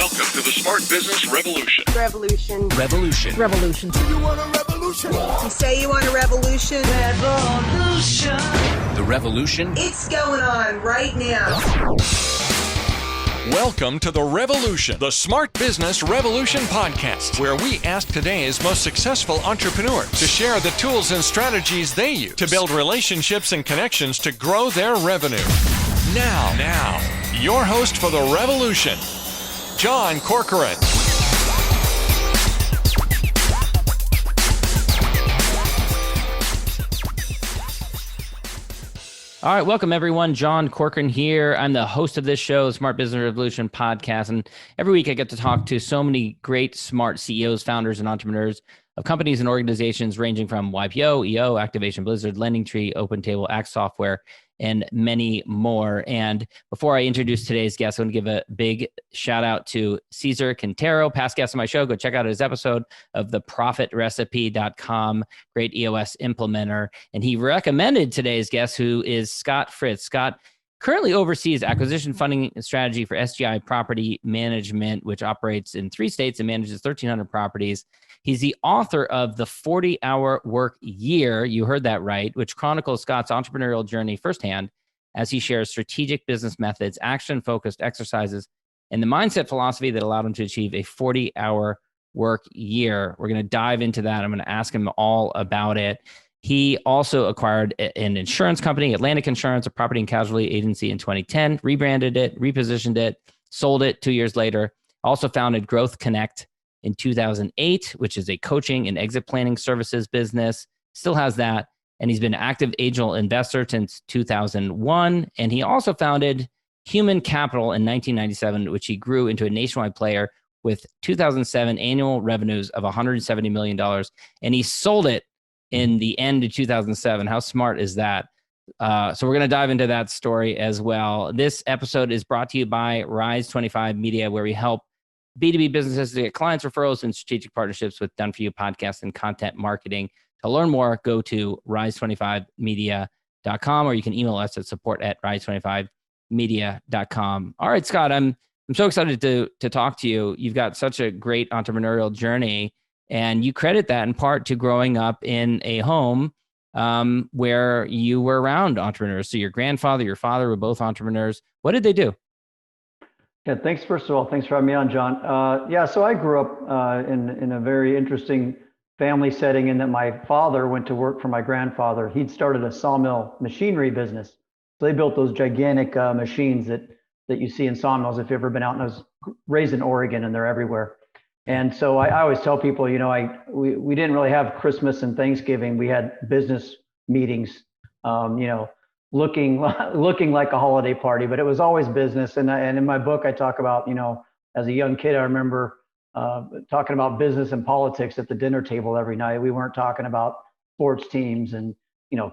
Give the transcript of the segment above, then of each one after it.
Welcome to the Smart Business Revolution. Revolution. Revolution. Revolution. You want a revolution? You say you want a revolution? Revolution. The revolution. It's going on right now. Welcome to The Revolution, the Smart Business Revolution podcast, where we ask today's most successful entrepreneurs to share the tools and strategies they use to build relationships and connections to grow their revenue. Now, your host for The Revolution, John Corcoran. All right, welcome everyone. John Corcoran here. I'm the host of this show, Smart Business Revolution podcast. And every week I get to talk to so many great, smart CEOs, founders, and entrepreneurs of companies and organizations ranging from YPO, EO, Activation Blizzard, LendingTree, OpenTable, Axe Software, and many more. And before I introduce today's guest, I want to give a big shout out to Cesar Quintero, past guest on my show. Go check out his episode of theprofitrecipe.com, great EOS implementer. And he recommended today's guest, who is Scott Fritz. Scott currently oversees acquisition funding strategy for SGI Property Management, which operates in 3 states and manages 1,300 properties. He's the author of The 40-Hour Work Year, you heard that right, which chronicles Scott's entrepreneurial journey firsthand as he shares strategic business methods, action-focused exercises, and the mindset philosophy that allowed him to achieve a 40-hour work year. We're going to dive into that. I'm going to ask him all about it. He also acquired an insurance company, Atlantic Insurance, a property and casualty agency in 2010, rebranded it, repositioned it, sold it 2 years later. Also founded Growth Connect in 2008, which is a coaching and exit planning services business. Still has that. And he's been an active angel investor since 2001. And he also founded Human Capital in 1997, which he grew into a nationwide player with 2007 annual revenues of $170 million. And he sold it in the end of 2007. How smart is that? So we're going to dive into that story as well. This episode is brought to you by Rise 25 Media, where we help B2B businesses to get clients, referrals, and strategic partnerships with done-for-you podcasts and content marketing. To learn more, go to rise25media.com, or you can email us at support@rise25media.com. All right, Scott, I'm so excited to talk to you. You've got such a great entrepreneurial journey, and you credit that in part to growing up in a home where you were around entrepreneurs. So your grandfather, your father were both entrepreneurs. What did they do? Yeah, thanks. First of all, thanks for having me on, John. So I grew up in a very interesting family setting in that my father went to work for my grandfather. He'd started a sawmill machinery business. So they built those gigantic machines that you see in sawmills if you've ever been out. And I was raised in Oregon, and they're everywhere. And so I always tell people, we didn't really have Christmas and Thanksgiving. We had business meetings, looking like a holiday party, but it was always business. And in my book, I talk about, as a young kid, I remember talking about business and politics at the dinner table every night. We weren't talking about sports teams and,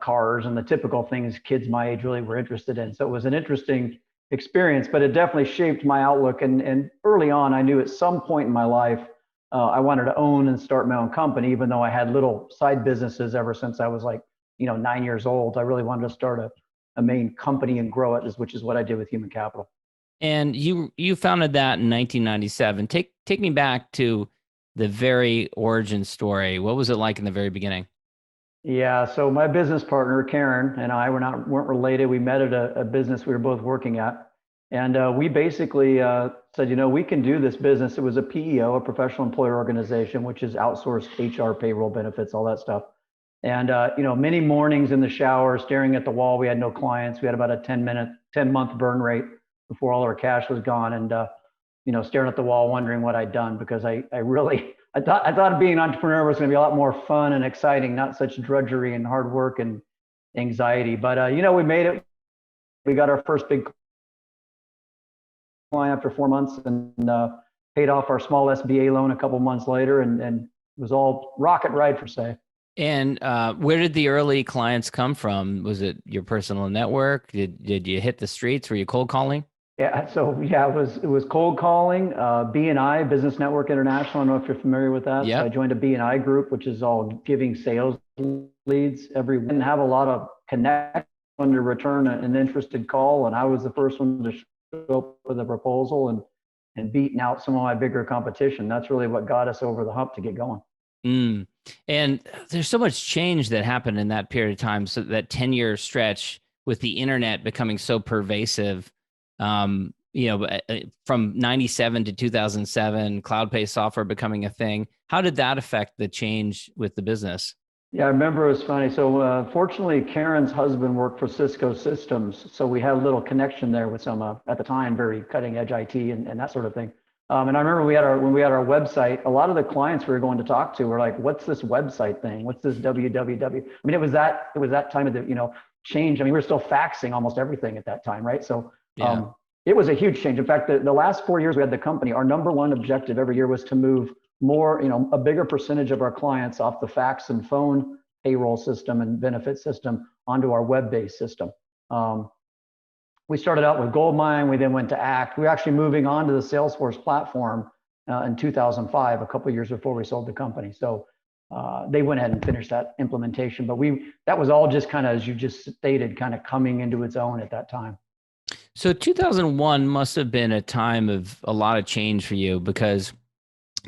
cars and the typical things kids my age really were interested in. So it was an interesting experience, but it definitely shaped my outlook. And early on, I knew at some point in my life, I wanted to own and start my own company, even though I had little side businesses ever since I was 9 years old. I really wanted to start a main company and grow it, which is what I did with Human Capital. And you founded that in 1997. Take me back to the very origin story. What was it like in the very beginning? Yeah, so my business partner, Karen, and I weren't related. We met at a business we were both working at. And we basically said, we can do this business. It was a PEO, a professional employer organization, which is outsourced HR, payroll, benefits, all that stuff. And, many mornings in the shower, staring at the wall. We had no clients. We had about a 10-month burn rate before all our cash was gone. And, staring at the wall, wondering what I'd done, because I thought being an entrepreneur was going to be a lot more fun and exciting, not such drudgery and hard work and anxiety. But, we made it. We got our first big client after 4 months and paid off our small SBA loan a couple months later. And it was all rocket ride, per se. And where did the early clients come from? Was it your personal network? Did you hit the streets? Were you cold calling? Yeah, it was cold calling. B&I, Business Network International. I don't know if you're familiar with that. Yeah. So I joined a B&I group, which is all giving sales leads every week. Didn't have a lot of connect to return an interested call, and I was the first one to show up with a proposal. And and beating out some of my bigger competition. That's really what got us over the hump to get going. Mm. And there's so much change that happened in that period of time. So that 10-year stretch with the internet becoming so pervasive, from 97 to 2007, cloud-based software becoming a thing. How did that affect the change with the business? Yeah, I remember it was funny. So fortunately, Karen's husband worked for Cisco Systems. So we had a little connection there with some, at the time, very cutting edge IT and that sort of thing. And I remember when we had our website, a lot of the clients we were going to talk to were like, what's this website thing? What's this www? I mean, it was that time of the, change. I mean, we were still faxing almost everything at that time, right? So it was a huge change. In fact, the last 4 years we had the company, our number one objective every year was to move more, a bigger percentage of our clients off the fax and phone payroll system and benefit system onto our web-based system. We started out with Goldmine. We then went to Act. We were actually moving on to the Salesforce platform in 2005, a couple of years before we sold the company. So they went ahead and finished that implementation. But that was all just kind of, as you just stated, kind of coming into its own at that time. So 2001 must have been a time of a lot of change for you, because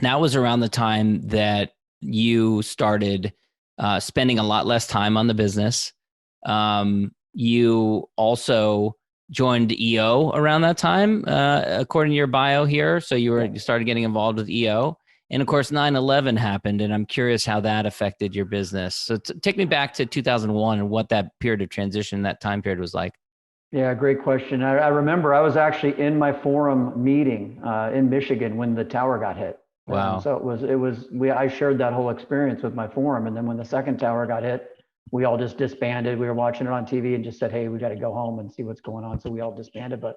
that was around the time that you started spending a lot less time on the business. You also joined EO around that time, according to your bio here. So you started getting involved with EO. And of course, 9/11 happened, and I'm curious how that affected your business. So take me back to 2001 and what that period of transition, that time period was like. Yeah, great question. I remember I was actually in my forum meeting in Michigan when the tower got hit. Wow. So I shared that whole experience with my forum. And then when the second tower got hit, we all just disbanded. We were watching it on TV and just said, hey, we got to go home and see what's going on. So we all disbanded. But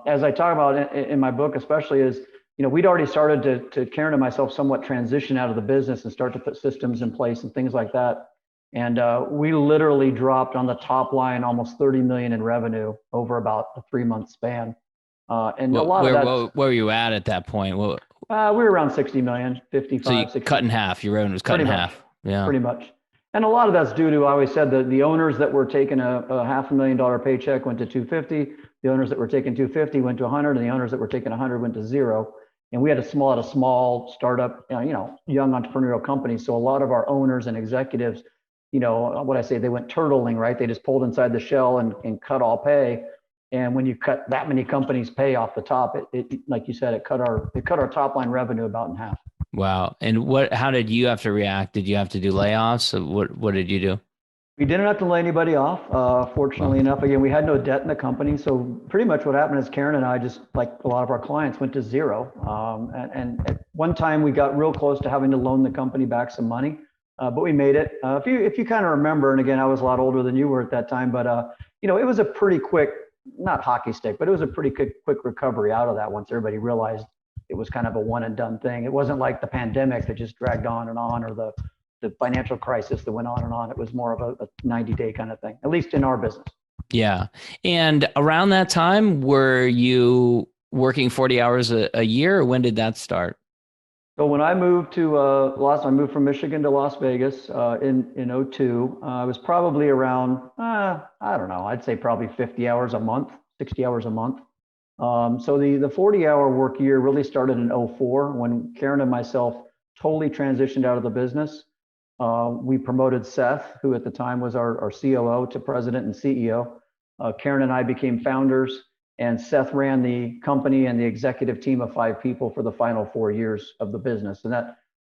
as I talk about in my book, especially is, we'd already started to Karen and myself somewhat transition out of the business and start to put systems in place and things like that. And we literally dropped on the top line almost 30 million in revenue over about a 3-month span. And a lot of that. Where were you at that point? We were around 60 million, 55. So you 60. cut in half. Your revenue was cut in half. Yeah, pretty much. And a lot of that's due to, I always said, the owners that were taking a $500,000 paycheck went to 250. The owners that were taking 250 went to 100, and the owners that were taking 100 went to 0. And we had a small startup, young entrepreneurial company. So a lot of our owners and executives, what I say, they went turtling, right? They just pulled inside the shell and cut all pay. And when you cut that many companies pay off the top, it like you said, it cut our top line revenue about in half. Wow. And how did you have to react? Did you have to do layoffs? What did you do? We didn't have to lay anybody off. Fortunately enough, again, we had no debt in the company. So pretty much what happened is Karen and I, just like a lot of our clients, went to zero. And at one time we got real close to having to loan the company back some money, but we made it. If you kind of remember, and again, I was a lot older than you were at that time, but it was a pretty quick, not hockey stick, but it was a pretty quick recovery out of that once everybody realized it was kind of a one and done thing. It wasn't like the pandemic that just dragged on, or the financial crisis that went on and on. It was more of a 90-day kind of thing, at least in our business. Yeah. And around that time, were you working 40 hours a year, or when did that start? So when I moved to I moved from Michigan to Las Vegas in 2002. I was probably around, I don't know, I'd say probably 50 hours a month, 60 hours a month. So the 40-hour work year really started in 2004 when Karen and myself totally transitioned out of the business. We promoted Seth, who at the time was our COO, to president and CEO. Karen and I became founders, and Seth ran the company and the executive team of 5 people for the final 4 years of the business. And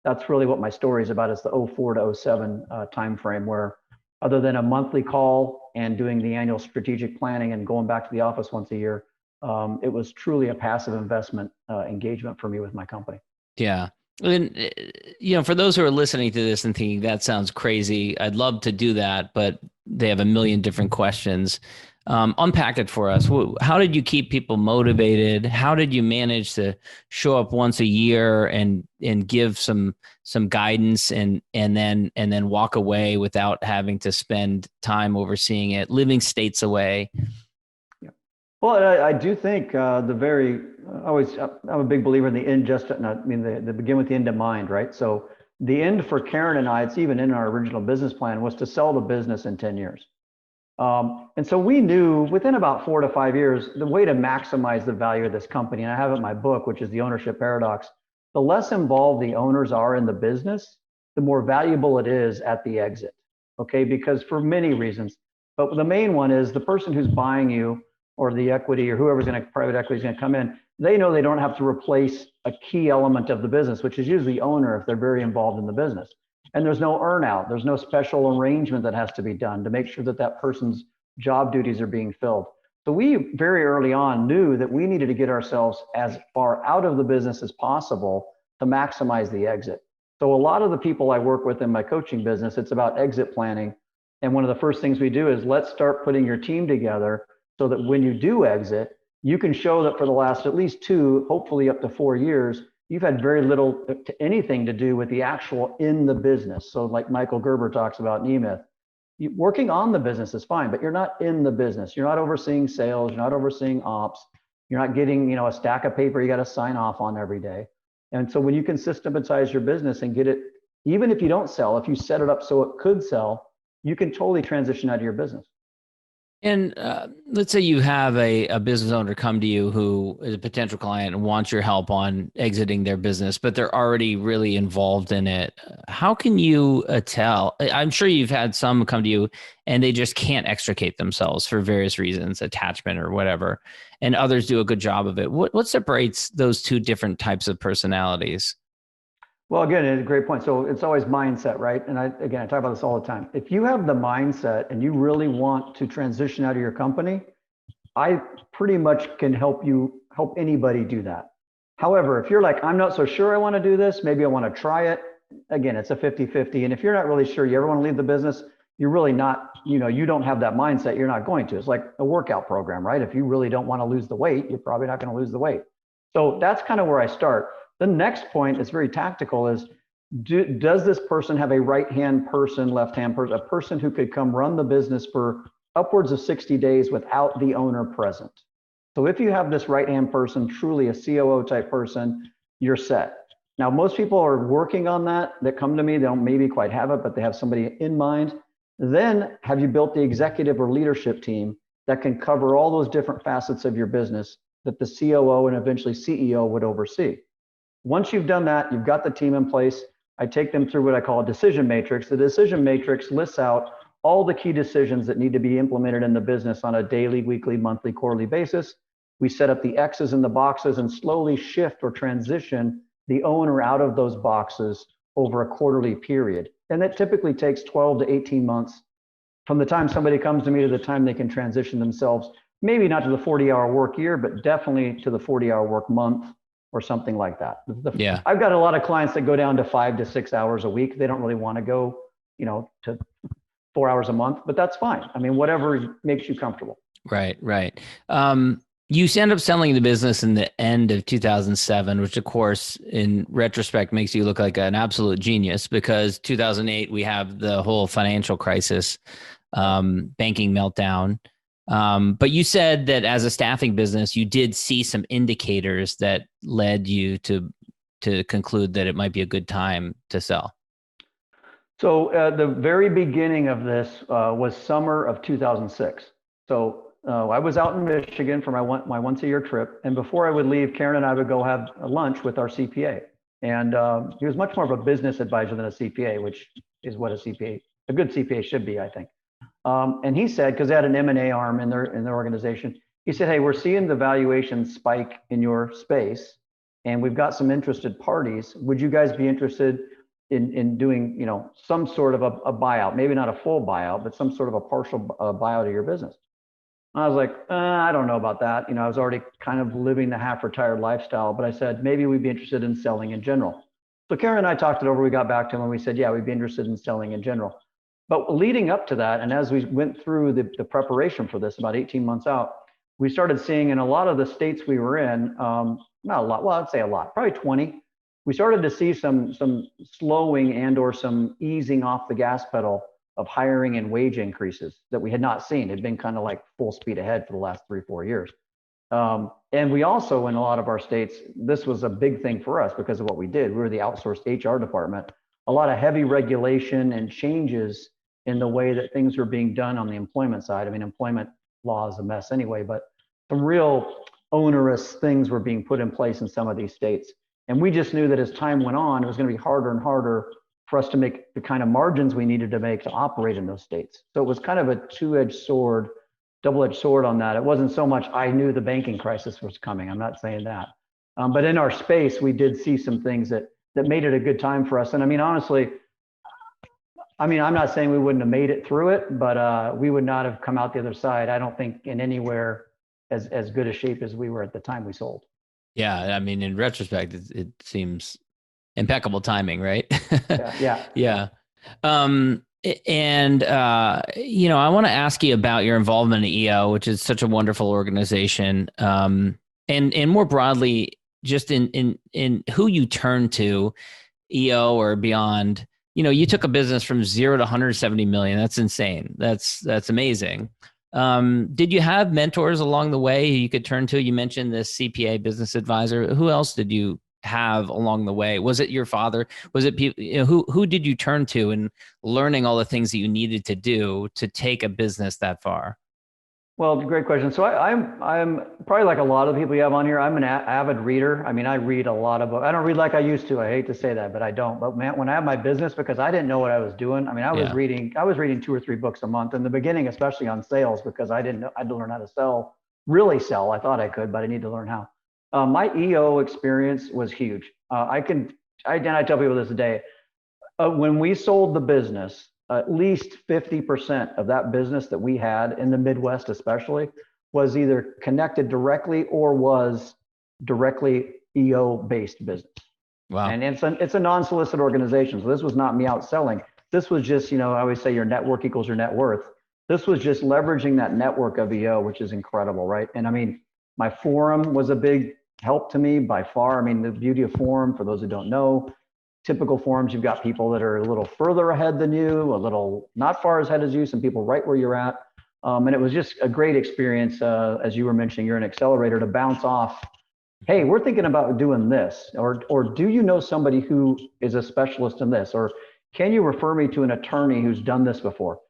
that's really what my story is about. It's the 2004 to 2007 timeframe, where other than a monthly call and doing the annual strategic planning and going back to the office once a year, it was truly a passive investment engagement for me with my company. Yeah. And, for those who are listening to this and thinking that sounds crazy, I'd love to do that, but they have a million different questions. Unpack it for us. How did you keep people motivated? How did you manage to show up once a year and give some guidance and then walk away without having to spend time overseeing it, living states away? Well, I do think I'm a big believer in the end the begin with the end in mind, right? So the end for Karen and I, it's even in our original business plan, was to sell the business in 10 years. And so we knew within about 4 to 5 years, the way to maximize the value of this company, and I have it in my book, which is The Ownership Paradox, the less involved the owners are in the business, the more valuable it is at the exit. Okay, because for many reasons, but the main one is the person who's buying you or the equity or whoever's going to, private equity is going to come in, they know they don't have to replace a key element of the business, which is usually the owner if they're very involved in the business. And there's no earnout, there's no special arrangement that has to be done to make sure that that person's job duties are being filled. So we very early on knew that we needed to get ourselves as far out of the business as possible to maximize the exit. So a lot of the people I work with in my coaching business, it's about exit planning. And one of the first things we do is let's start putting your team together so that when you do exit, you can show that for the last at least 2, hopefully up to 4 years, you've had very little to anything to do with the actual in the business. So like Michael Gerber talks about in E-Myth, working on the business is fine, but you're not in the business. You're not overseeing sales. You're not overseeing ops. You're not getting, a stack of paper you got to sign off on every day. And so when you can systematize your business and get it, even if you don't sell, if you set it up so it could sell, you can totally transition out of your business. And let's say you have a business owner come to you who is a potential client and wants your help on exiting their business, but they're already really involved in it. How can you tell? I'm sure you've had some come to you and they just can't extricate themselves for various reasons, attachment or whatever, and others do a good job of it. What separates those two different types of personalities? Well, again, it's a great point. So it's always mindset, right? And I talk about this all the time. If you have the mindset and you really want to transition out of your company, I pretty much can help anybody do that. However, if you're like, I'm not so sure I want to do this, maybe I want to try it. Again, it's a 50-50. And if you're not really sure you ever want to leave the business, you're really not, you don't have that mindset, you're not going to. It's like a workout program, right? If you really don't want to lose the weight, you're probably not going to lose the weight. So that's kind of where I start. The next point is very tactical is, does this person have a right-hand person, left-hand person, a person who could come run the business for upwards of 60 days without the owner present? So if you have this right-hand person, truly a COO type person, you're set. Now, most people are working on that come to me, they don't maybe quite have it, but they have somebody in mind. Then have you built the executive or leadership team that can cover all those different facets of your business that the COO and eventually CEO would oversee? Once you've done that, you've got the team in place. I take them through what I call a decision matrix. The decision matrix lists out all the key decisions that need to be implemented in the business on a daily, weekly, monthly, quarterly basis. We set up the X's in the boxes and slowly shift or transition the owner out of those boxes over a quarterly period. And that typically takes 12 to 18 months from the time somebody comes to me to the time they can transition themselves, maybe not to the 40-hour work year, but definitely to the 40-hour work month, or something like that. Yeah. I've got a lot of clients that go down to 5 to 6 hours a week. They don't really want to go, to 4 hours a month, but that's fine. I mean, whatever makes you comfortable. Right. You end up selling the business in the end of 2007, which of course, in retrospect, makes you look like an absolute genius because 2008, we have the whole financial crisis, banking meltdown. But you said that as a staffing business, you did see some indicators that led you to conclude that it might be a good time to sell. So the very beginning of this was summer of 2006. So I was out in Michigan for my once-a-year trip. And before I would leave, Karen and I would go have lunch with our CPA. And he was much more of a business advisor than a CPA, which is what a good CPA should be, I think. And he said, because they had an M&A arm in their organization, he said, hey, we're seeing the valuation spike in your space, and we've got some interested parties. Would you guys be interested in doing, some sort of a buyout, maybe not a full buyout, but some sort of a partial buyout of your business? I was like, I don't know about that. I was already kind of living the half-retired lifestyle, but I said, maybe we'd be interested in selling in general. So Karen and I talked it over. We got back to him and we said, yeah, we'd be interested in selling in general. But leading up to that, and as we went through the preparation for this, about 18 months out, we started seeing in a lot of the states we were in, not a lot, well, I'd say a lot, probably 20, we started to see some slowing and or some easing off the gas pedal of hiring and wage increases that we had not seen. It had been kind of like full speed ahead for the last 3-4 years. And we also, in a lot of our states, this was a big thing for us because of what we did. We were the outsourced HR department. A lot of heavy regulation and changes in the way that things were being done on the employment side. I mean, employment law is a mess anyway, but some real onerous things were being put in place in some of these states. And we just knew that as time went on, it was going to be harder and harder for us to make the kind of margins we needed to make to operate in those states. So it was kind of a double-edged sword on that. It wasn't so much I knew the banking crisis was coming. I'm not saying that. But in our space, we did see some things that made it a good time for us. And I mean, honestly, I'm not saying we wouldn't have made it through it, but we would not have come out the other side, I don't think, in anywhere as good a shape as we were at the time we sold. Yeah, I mean, in retrospect, it seems impeccable timing, right? Yeah. Yeah. And I want to ask you about your involvement in EO, which is such a wonderful organization, and more broadly, just in who you turn to, EO or beyond. You took a business from 0 to 170 million. That's insane. That's amazing. Did you have mentors along the way who you could turn to? You mentioned this CPA business advisor. Who else did you have along the way? Was it your father? Was it people? Who did you turn to in learning all the things that you needed to do to take a business that far? Well, great question. So I'm probably like a lot of people you have on here. I'm an avid reader. I mean, I read a lot of books. I don't read like I used to. I hate to say that, but I don't. But man, when I have my business, because I didn't know what I was doing. I mean, I was reading 2 or 3 books a month in the beginning, especially on sales, because I didn't know. I had to learn how to really sell. I thought I could, but I need to learn how. My EO experience was huge. I tell people this today. When we sold the business, at least 50% of that business that we had in the Midwest, especially, was either connected directly or was directly EO-based business. Wow. And it's a non-solicit organization. So this was not me out selling. This was just, I always say your network equals your net worth. This was just leveraging that network of EO, which is incredible, right? And I mean, my forum was a big help to me by far. I mean, the beauty of forum, for those who don't know, typical forums, you've got people that are a little further ahead than you, a little not far as ahead as you, some people right where you're at. And it was just a great experience, as you were mentioning, you're an accelerator to bounce off. Hey, we're thinking about doing this, or do you know somebody who is a specialist in this, or can you refer me to an attorney who's done this before?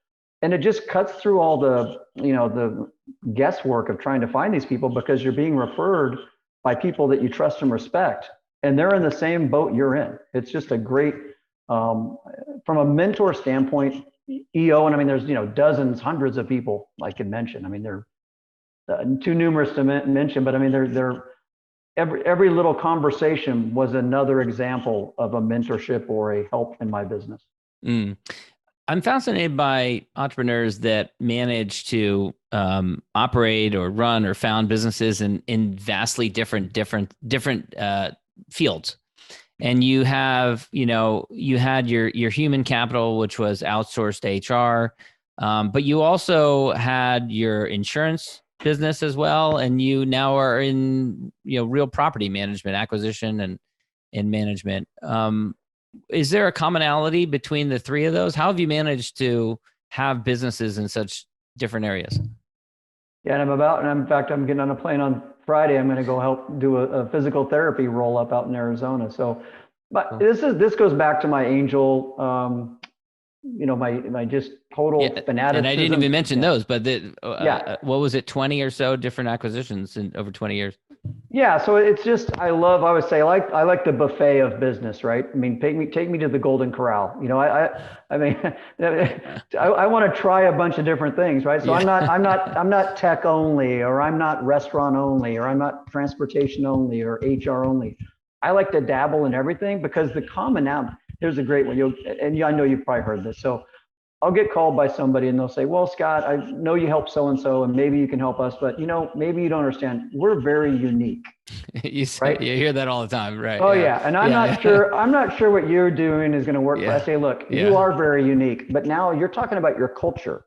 And it just cuts through all the guesswork of trying to find these people, because you're being referred by people that you trust and respect. And they're in the same boat you're in. It's just a great, from a mentor standpoint, EO, and I mean, there's, dozens, hundreds of people I could mention. I mean, they're too numerous to mention, but I mean, they're every little conversation was another example of a mentorship or a help in my business. I'm fascinated by entrepreneurs that manage to operate or run or found businesses in vastly different fields. And you have, you had your human capital, which was outsourced HR, but you also had your insurance business as well. And you now are in, real property management, acquisition and management. Is there a commonality between the three of those? How have you managed to have businesses in such different areas? Yeah, and in fact, I'm getting on a plane on Friday. I'm going to go help do a physical therapy roll up out in Arizona. So, but this goes back to my angel, my just total fanaticism. And I didn't even mention those, but what was it, 20 or so different acquisitions in over 20 years? Yeah, so it's just I would say I like the buffet of business, right? I mean, take me to the Golden Corral. I mean, I want to try a bunch of different things, right? So yeah. I'm not tech only, or I'm not restaurant only, or I'm not transportation only, or HR only. I like to dabble in everything, because the commonality. Here's a great one. I know you've probably heard this. So I'll get called by somebody and they'll say, well, Scott, I know you help so-and-so and maybe you can help us, but maybe you don't understand. We're very unique. Right? You hear that all the time, right? Oh yeah. And I'm not sure what you're doing is going to work. But I say, look, you are very unique, but now you're talking about your culture.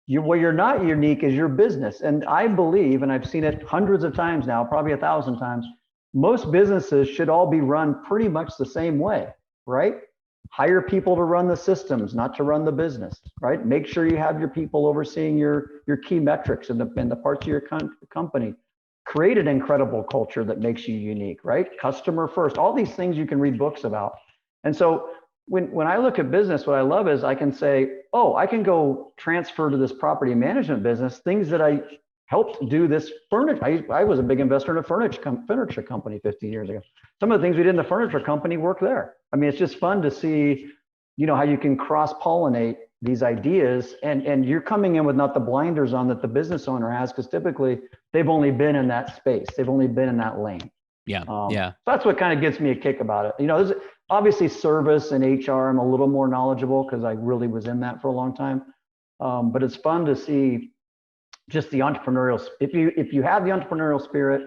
Where you're not unique is your business. And I believe, and I've seen it hundreds of times now, probably 1,000 times, most businesses should all be run pretty much the same way, right? Hire people to run the systems, not to run the business, right? Make sure you have your people overseeing your key metrics and the parts of your company. Create an incredible culture that makes you unique, right? Customer first, all these things you can read books about. And so when I look at business, what I love is I can say, oh, I can go transfer to this property management business things that I helped do this furniture. I was a big investor in a furniture company 15 years ago. Some of the things we did in the furniture company work there. I mean, it's just fun to see, how you can cross-pollinate these ideas, and you're coming in with not the blinders on that the business owner has, because typically they've only been in that space. They've only been in that lane. Yeah. So that's what kind of gets me a kick about it. There's obviously service and HR, I'm a little more knowledgeable because I really was in that for a long time. But it's fun to see just the entrepreneurial. If you have the entrepreneurial spirit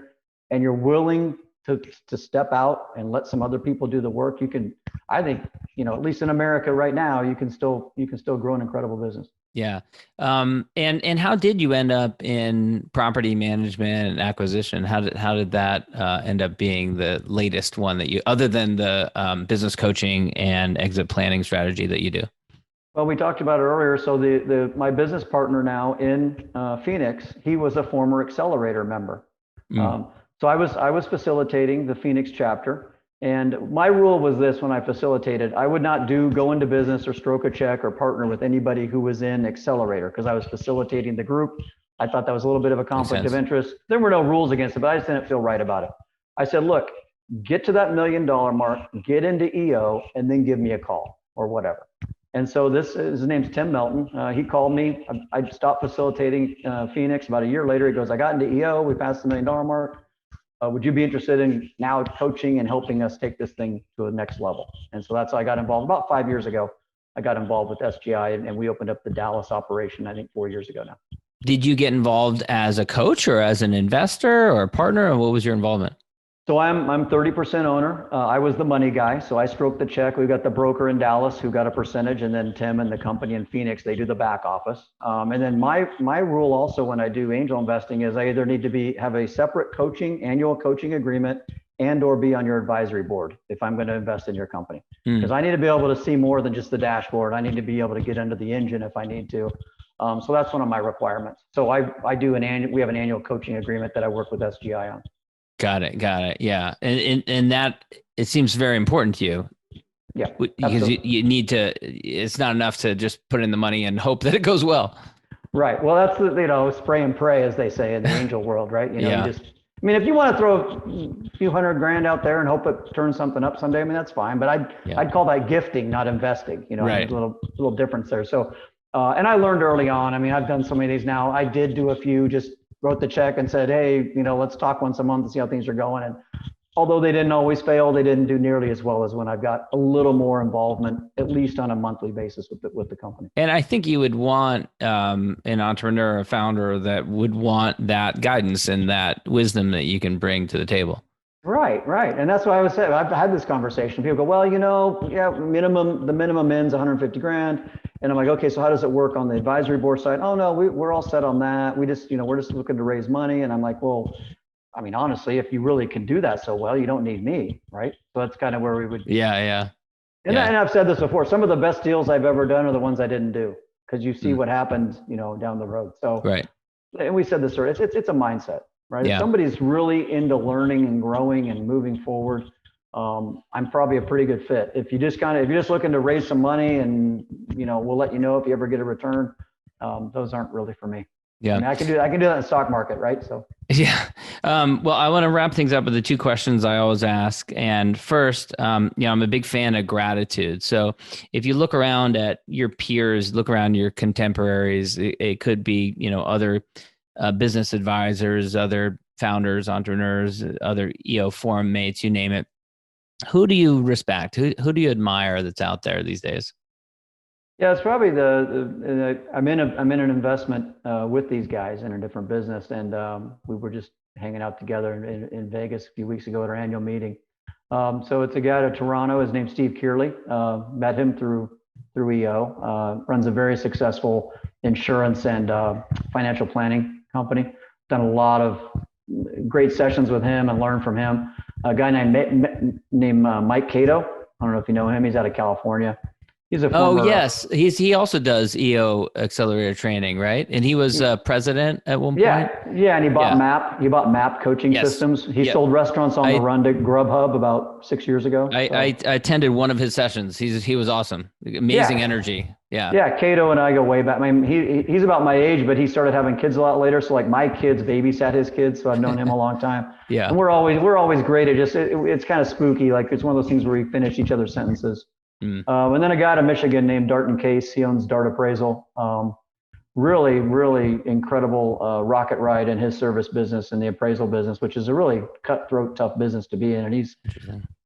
and you're willing to step out and let some other people do the work, you can, I think, at least in America right now, you can still grow an incredible business. Yeah. And how did you end up in property management and acquisition? How did that end up being the latest one that you, other than the business coaching and exit planning strategy that you do? Well, we talked about it earlier. So my business partner now in Phoenix, he was a former accelerator member. So I was facilitating the Phoenix chapter. And my rule was this: when I facilitated, I would not go into business or stroke a check or partner with anybody who was in accelerator, because I was facilitating the group. I thought that was a little bit of a conflict of interest. There were no rules against it, but I just didn't feel right about it. I said, look, get to that $1 million mark, get into EO, and then give me a call or whatever. And so his name's Tim Melton. He called me. I stopped facilitating Phoenix. About a year later, he goes, I got into EO. We passed the $1 million mark. Would you be interested in now coaching and helping us take this thing to the next level? And so that's how I got involved. About 5 years ago, I got involved with SGI, and we opened up the Dallas operation, I think 4 years ago now. Did you get involved as a coach or as an investor or a partner, or what was your involvement? So I'm 30% owner. I was the money guy, so I stroked the check. We've got the broker in Dallas who got a percentage, and then Tim and the company in Phoenix, they do the back office. And then my rule also when I do angel investing is I either need to have a separate annual coaching agreement and or be on your advisory board if I'm going to invest in your company. Because I need to be able to see more than just the dashboard. I need to be able to get under the engine if I need to. So that's one of my requirements. So we have an annual coaching agreement that I work with SGI on. Got it. Yeah. And that, it seems very important to you. Yeah. Because you need to, it's not enough to just put in the money and hope that it goes well. Right. Well, that's spray and pray, as they say in the angel world, right? If you want to throw a few $100,000 out there and hope it turns something up someday, that's fine. But I'd call that gifting, not investing, right. A little difference there. So, and I learned early on, I've done so many of these now. I did do a few, just wrote the check and said, hey, let's talk once a month and see how things are going. And although they didn't always fail, they didn't do nearly as well as when I've got a little more involvement, at least on a monthly basis with the company. And I think you would want an entrepreneur, a founder that would want that guidance and that wisdom that you can bring to the table. Right. And that's why I was saying, I've had this conversation. People go, well, the minimum in's $150,000. And I'm like, okay, so how does it work on the advisory board side? Oh no, we're all set on that. We're just looking to raise money. And I'm like, well, honestly, if you really can do that so well, you don't need me, right? So that's kind of where we would. Yeah. And I've said this before. Some of the best deals I've ever done are the ones I didn't do, because you see what happens, down the road. So right. And we said this earlier. It's a mindset, right? Yeah. If somebody's really into learning and growing and moving forward, I'm probably a pretty good fit. If you're just looking to raise some money and, we'll let you know if you ever get a return, those aren't really for me. Yeah. I can do that in the stock market, right? So. Yeah. Well, I want to wrap things up with the two questions I always ask. And first, I'm a big fan of gratitude. So if you look around at your peers, look around your contemporaries, it could be, other business advisors, other founders, entrepreneurs, other EO forum mates, you name it. Who do you respect? Who do you admire that's out there these days? Yeah, it's probably I'm in an investment with these guys in a different business, and we were just hanging out together in Vegas a few weeks ago at our annual meeting. So it's a guy out of Toronto. His name's Steve Kearley. Met him through EO. Runs a very successful insurance and financial planning company. Done a lot of great sessions with him and learned from him. A guy named Mike Cato. I don't know if you know him. He's out of California. He's a former, yes, he also does EO accelerator training, right? And he was president at one point. Yeah, and he bought MAP. He bought MAP coaching systems. He sold restaurants on the run to Grubhub about 6 years ago. I attended one of his sessions. He was awesome. Amazing energy. Yeah, Cato and I go way back. I mean, he's about my age, but he started having kids a lot later. So like my kids babysat his kids, so I've known him a long time. Yeah, and we're always great at it's kind of spooky. Like it's one of those things where we finish each other's sentences. And then a guy out of Michigan named Darton Case. He owns Dart Appraisal. Really, really incredible rocket ride in his service business and the appraisal business, which is a really cutthroat, tough business to be in. And he's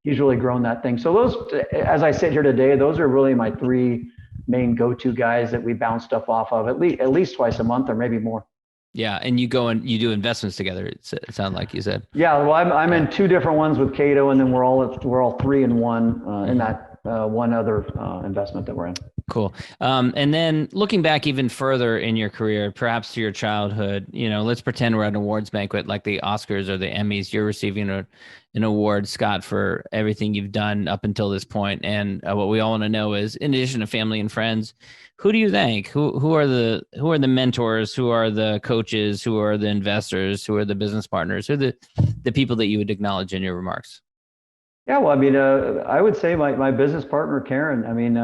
really grown that thing. So those, as I sit here today, those are really my three main go-to guys that we bounce stuff off of at least twice a month or maybe more. Yeah, and you go and you do investments together. It sounded like you said. Yeah, well, I'm in two different ones with Cato, and then we're all three in one in that one other investment that we're in. Cool. And then looking back even further in your career, perhaps to your childhood, let's pretend we're at an awards banquet like the Oscars or the Emmys. You're receiving an award, Scott, for everything you've done up until this point. And what we all want to know is, in addition to family and friends, who do you thank? Who are the mentors? Who are the coaches? Who are the investors? Who are the business partners? Who are the people that you would acknowledge in your remarks? Yeah, well, I mean, I would say my business partner, Karen. I mean,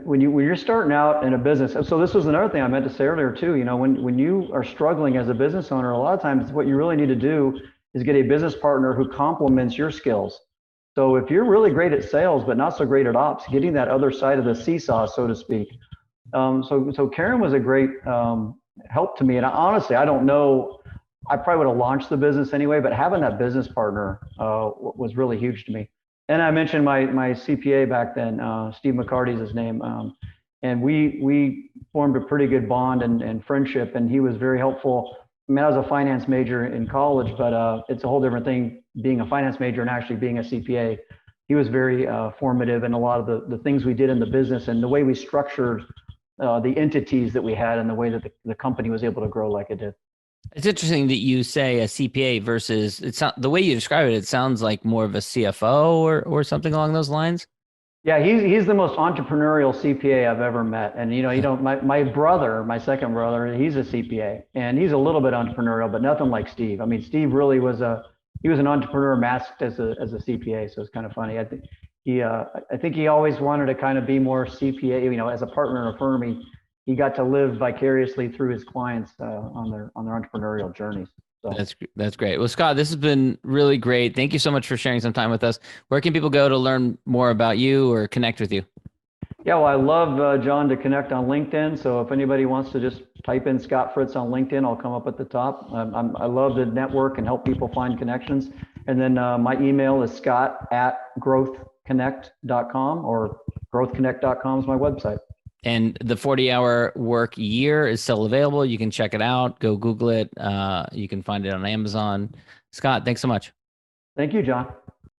when you're starting out in a business, so this was another thing I meant to say earlier too. When you are struggling as a business owner, a lot of times what you really need to do is get a business partner who complements your skills. So if you're really great at sales but not so great at ops, getting that other side of the seesaw, so to speak. So Karen was a great help to me, and honestly, I don't know. I probably would have launched the business anyway, but having that business partner was really huge to me. And I mentioned my CPA back then, Steve McCarty's his name, and we formed a pretty good bond and friendship, and he was very helpful. I mean, I was a finance major in college, but it's a whole different thing being a finance major and actually being a CPA. He was very formative in a lot of the things we did in the business and the way we structured the entities that we had and the way that the company was able to grow like it did. It's interesting that you say a CPA versus the way you describe it. It sounds like more of a CFO or something along those lines. Yeah, he's the most entrepreneurial CPA I've ever met. And my brother, my second brother, he's a CPA, and he's a little bit entrepreneurial, but nothing like Steve. I mean, Steve really was an entrepreneur masked as a CPA. So it's kind of funny. I think he always wanted to kind of be more CPA. As a partner in a firm, he got to live vicariously through his clients on their entrepreneurial journeys. So. That's great. Well, Scott, this has been really great. Thank you so much for sharing some time with us. Where can people go to learn more about you or connect with you? Yeah, well, I love, John, to connect on LinkedIn. So if anybody wants to just type in Scott Fritz on LinkedIn, I'll come up at the top. I love to network and help people find connections. And then my email is scott@growthconnect.com, or growthconnect.com is my website. And the 40-hour work year is still available. You can check it out. Go Google it. You can find it on Amazon. Scott, thanks so much. Thank you, John.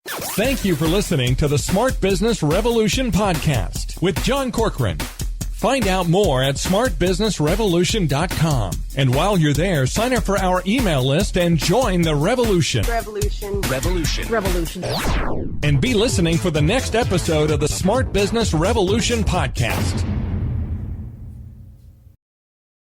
Thank you for listening to the Smart Business Revolution podcast with John Corcoran. Find out more at smartbusinessrevolution.com. And while you're there, sign up for our email list and join the revolution. Revolution. Revolution. Revolution. And be listening for the next episode of the Smart Business Revolution podcast.